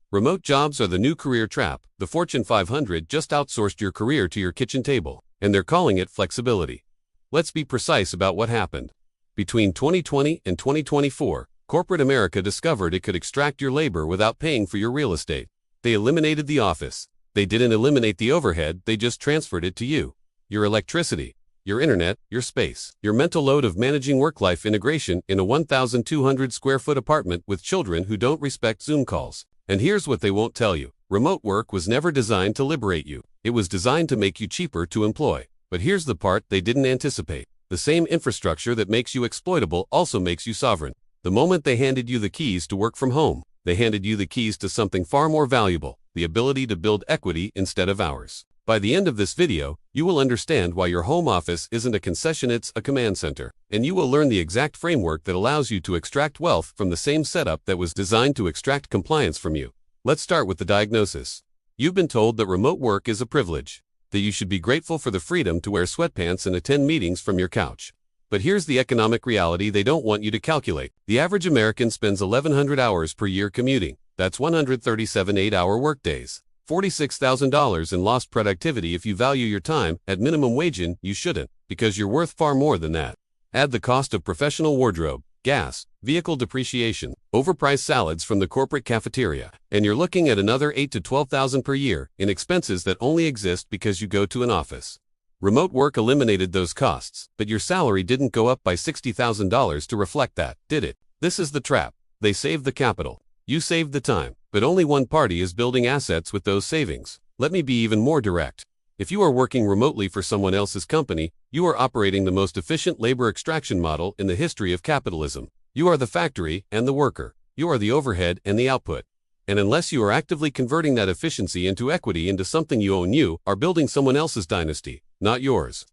Remote jobs are the new career trap. The Fortune 500 just outsourced your career to your kitchen table, and they're calling it flexibility. Let's be precise about what happened. Between 2020 and 2024, corporate America discovered it could extract your labor without paying for your real estate. They eliminated the office. They didn't eliminate the overhead, they just transferred it to you. Your electricity, your internet, your space, your mental load of managing work-life integration in a 1,200 square foot apartment with children who don't respect Zoom calls. And here's what they won't tell you. Remote work was never designed to liberate you. It was designed to make you cheaper to employ. But here's the part they didn't anticipate. The same infrastructure that makes you exploitable also makes you sovereign. The moment they handed you the keys to work from home, they handed you the keys to something far more valuable, the ability to build equity instead of hours. By the end of this video, you will understand why your home office isn't a concession, it's a command center. And you will learn the exact framework that allows you to extract wealth from the same setup that was designed to extract compliance from you. Let's start with the diagnosis. You've been told that remote work is a privilege, that you should be grateful for the freedom to wear sweatpants and attend meetings from your couch. But here's the economic reality they don't want you to calculate. The average American spends 1,100 hours per year commuting. That's 137 8-hour workdays. $46,000 in lost productivity. If you value your time at minimum wage, you shouldn't, because you're worth far more than that. Add the cost of professional wardrobe, gas, vehicle depreciation, overpriced salads from the corporate cafeteria, and you're looking at another $8,000 to $12,000 per year in expenses that only exist because you go to an office. Remote work eliminated those costs, but your salary didn't go up by $60,000 to reflect that, did it? This is the trap. They saved the capital. You saved the time, but only one party is building assets with those savings. Let me be even more direct. If you are working remotely for someone else's company, you are operating the most efficient labor extraction model in the history of capitalism. You are the factory and the worker. You are the overhead and the output. And unless you are actively converting that efficiency into equity, into something you own, you are building someone else's dynasty, not yours.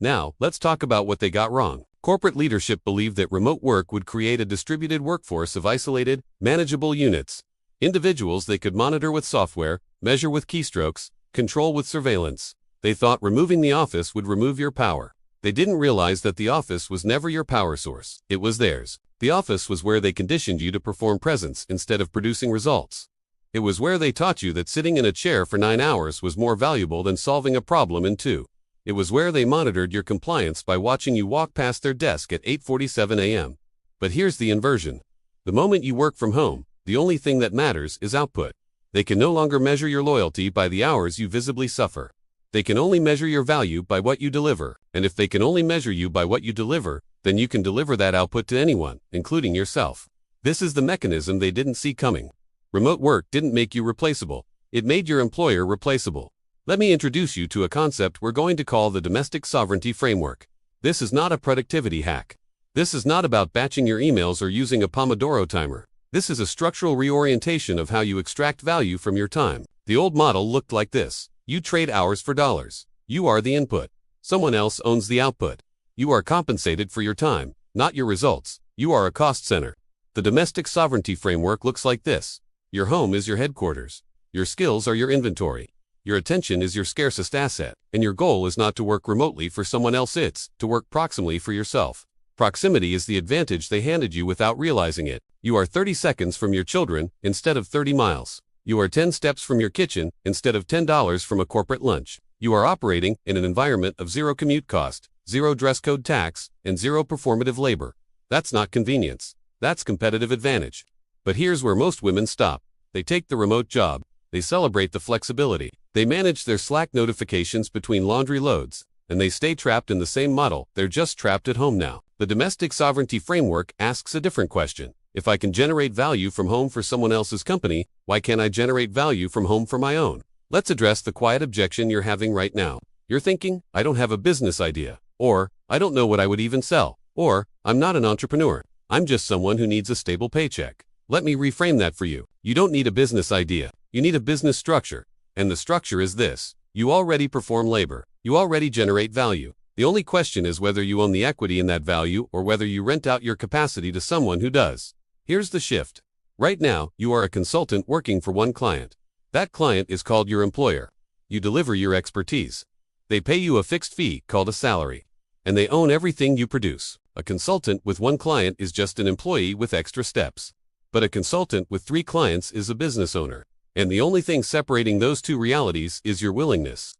Now, let's talk about what they got wrong. Corporate leadership believed that remote work would create a distributed workforce of isolated, manageable units. Individuals they could monitor with software, measure with keystrokes, control with surveillance. They thought removing the office would remove your power. They didn't realize that the office was never your power source. It was theirs. The office was where they conditioned you to perform presence instead of producing results. It was where they taught you that sitting in a chair for 9 hours was more valuable than solving a problem in 2. It was where they monitored your compliance by watching you walk past their desk at 8:47 a.m. But here's the inversion. The moment you work from home, the only thing that matters is output. They can no longer measure your loyalty by the hours you visibly suffer. They can only measure your value by what you deliver. And if they can only measure you by what you deliver, then you can deliver that output to anyone, including yourself. This is the mechanism they didn't see coming. Remote work didn't make you replaceable. It made your employer replaceable. Let me introduce you to a concept we're going to call the domestic sovereignty framework. This is not a productivity hack. This is not about batching your emails or using a Pomodoro timer. This is a structural reorientation of how you extract value from your time. The old model looked like this. You trade hours for dollars. You are the input. Someone else owns the output. You are compensated for your time, not your results. You are a cost center. The domestic sovereignty framework looks like this. Your home is your headquarters. Your skills are your inventory. Your attention is your scarcest asset, and your goal is not to work remotely for someone else, it's to work proximally for yourself. Proximity is the advantage they handed you without realizing it. You are 30 seconds from your children instead of 30 miles. You are 10 steps from your kitchen instead of $10 from a corporate lunch. You are operating in an environment of zero commute cost, zero dress code tax, and zero performative labor. That's not convenience. That's competitive advantage. But here's where most women stop. They take the remote job. They celebrate the flexibility. They manage their Slack notifications between laundry loads, and they stay trapped in the same model. They're just trapped at home now. The domestic sovereignty framework asks a different question. If I can generate value from home for someone else's company, why can't I generate value from home for my own? Let's address the quiet objection you're having right now. You're thinking, I don't have a business idea, or I don't know what I would even sell, or I'm not an entrepreneur. I'm just someone who needs a stable paycheck. Let me reframe that for you. You don't need a business idea. You need a business structure. And the structure is this. You already perform labor. You already generate value. The only question is whether you own the equity in that value or whether you rent out your capacity to someone who does. Here's the shift. Right now, you are a consultant working for one client. That client is called your employer. You deliver your expertise. They pay you a fixed fee called a salary. And they own everything you produce. A consultant with one client is just an employee with extra steps. But a consultant with 3 clients is a business owner. And the only thing separating those two realities is your willingness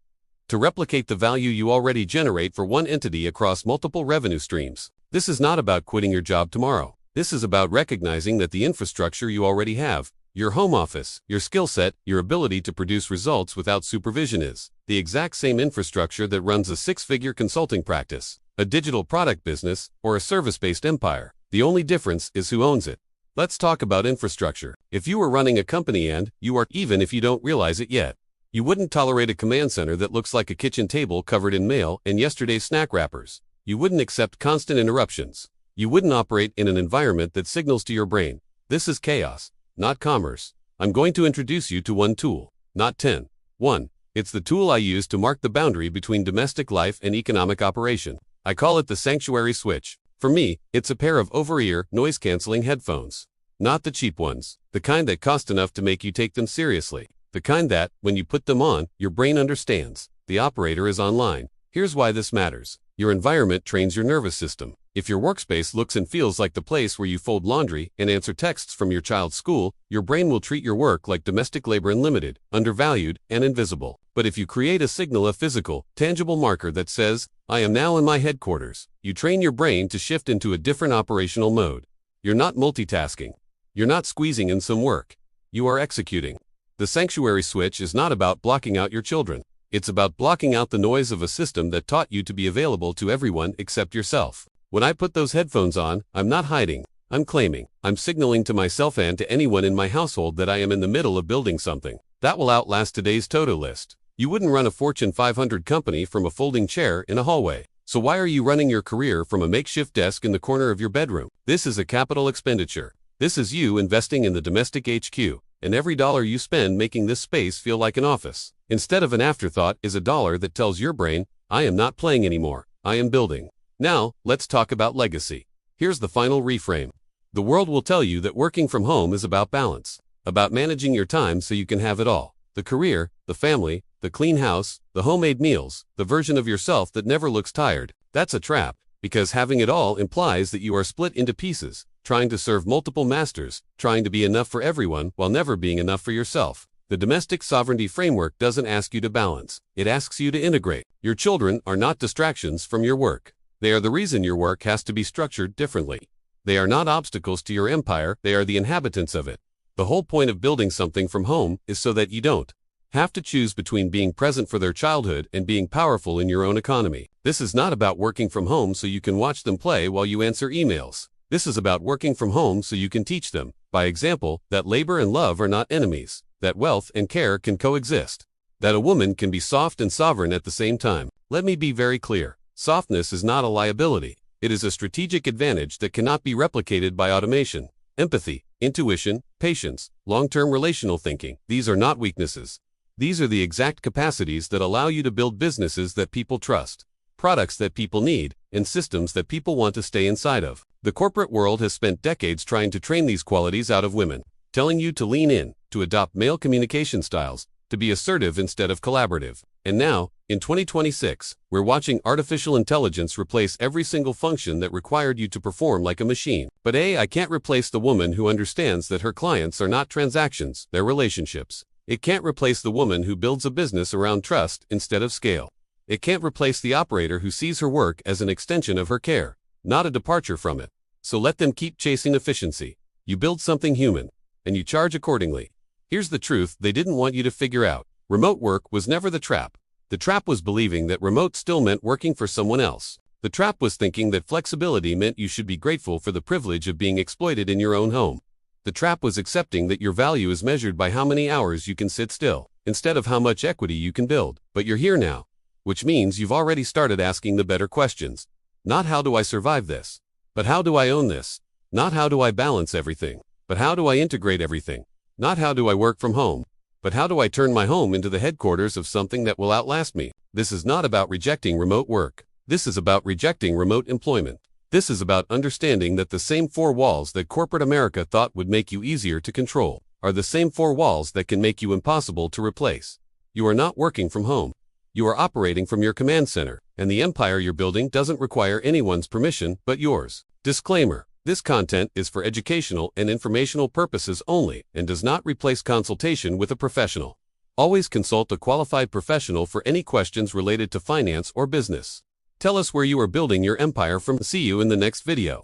to replicate the value you already generate for one entity across multiple revenue streams. This is not about quitting your job tomorrow. This is about recognizing that the infrastructure you already have, your home office, your skill set, your ability to produce results without supervision is the exact same infrastructure that runs a six-figure consulting practice, a digital product business, or a service-based empire. The only difference is who owns it. Let's talk about infrastructure. If you were running a company and you are, even if you don't realize it yet, you wouldn't tolerate a command center that looks like a kitchen table covered in mail and yesterday's snack wrappers. You wouldn't accept constant interruptions. You wouldn't operate in an environment that signals to your brain, this is chaos, not commerce. I'm going to introduce you to one tool, not 10. 1. It's the tool I use to mark the boundary between domestic life and economic operation. I call it the sanctuary switch. For me, it's a pair of over-ear, noise-canceling headphones. Not the cheap ones, the kind that cost enough to make you take them seriously. The kind that, when you put them on, your brain understands. The operator is online. Here's why this matters. Your environment trains your nervous system. If your workspace looks and feels like the place where you fold laundry and answer texts from your child's school, your brain will treat your work like domestic labor unlimited, undervalued, and invisible. But if you create a physical, tangible marker that says, I am now in my headquarters, you train your brain to shift into a different operational mode. You're not multitasking. You're not squeezing in some work. You are executing. The sanctuary switch is not about blocking out your children. It's about blocking out the noise of a system that taught you to be available to everyone except yourself. When I put those headphones on, I'm not hiding. I'm claiming. I'm signaling to myself and to anyone in my household that I am in the middle of building something that will outlast today's to-do list. You wouldn't run a Fortune 500 company from a folding chair in a hallway. So why are you running your career from a makeshift desk in the corner of your bedroom? This is a capital expenditure. This is you investing in the domestic HQ, and every dollar you spend making this space feel like an office, instead of an afterthought, is a dollar that tells your brain, I am not playing anymore, I am building. Now, let's talk about legacy. Here's the final reframe. The world will tell you that working from home is about balance, about managing your time so you can have it all. The career, the family, the clean house, the homemade meals, the version of yourself that never looks tired. That's a trap, because having it all implies that you are split into pieces, trying to serve multiple masters, trying to be enough for everyone while never being enough for yourself. The domestic sovereignty framework doesn't ask you to balance. It asks you to integrate. Your children are not distractions from your work. They are the reason your work has to be structured differently. They are not obstacles to your empire, they are the inhabitants of it. The whole point of building something from home is so that you don't have to choose between being present for their childhood and being powerful in your own economy. This is not about working from home so you can watch them play while you answer emails. This is about working from home so you can teach them, by example, that labor and love are not enemies, that wealth and care can coexist, that a woman can be soft and sovereign at the same time. Let me be very clear. Softness is not a liability. It is a strategic advantage that cannot be replicated by automation. Empathy, intuition, patience, long-term relational thinking, these are not weaknesses. These are the exact capacities that allow you to build businesses that people trust, products that people need, and systems that people want to stay inside of. The corporate world has spent decades trying to train these qualities out of women, telling you to lean in, to adopt male communication styles, to be assertive instead of collaborative. And now, in 2026, we're watching artificial intelligence replace every single function that required you to perform like a machine. But AI can't replace the woman who understands that her clients are not transactions, they're relationships. It can't replace the woman who builds a business around trust instead of scale. It can't replace the operator who sees her work as an extension of her care, not a departure from it. So let them keep chasing efficiency. You build something human, and you charge accordingly. Here's the truth they didn't want you to figure out. Remote work was never the trap. The trap was believing that remote still meant working for someone else. The trap was thinking that flexibility meant you should be grateful for the privilege of being exploited in your own home. The trap was accepting that your value is measured by how many hours you can sit still, instead of how much equity you can build. But you're here now, which means you've already started asking the better questions. Not how do I survive this, but how do I own this? Not how do I balance everything, but how do I integrate everything? Not how do I work from home, but how do I turn my home into the headquarters of something that will outlast me? This is not about rejecting remote work. This is about rejecting remote employment. This is about understanding that the same four walls that corporate America thought would make you easier to control are the same four walls that can make you impossible to replace. You are not working from home. You are operating from your command center, and the empire you're building doesn't require anyone's permission but yours. Disclaimer: This content is for educational and informational purposes only and does not replace consultation with a professional. Always consult a qualified professional for any questions related to finance or business. Tell us where you are building your empire from. See you in the next video.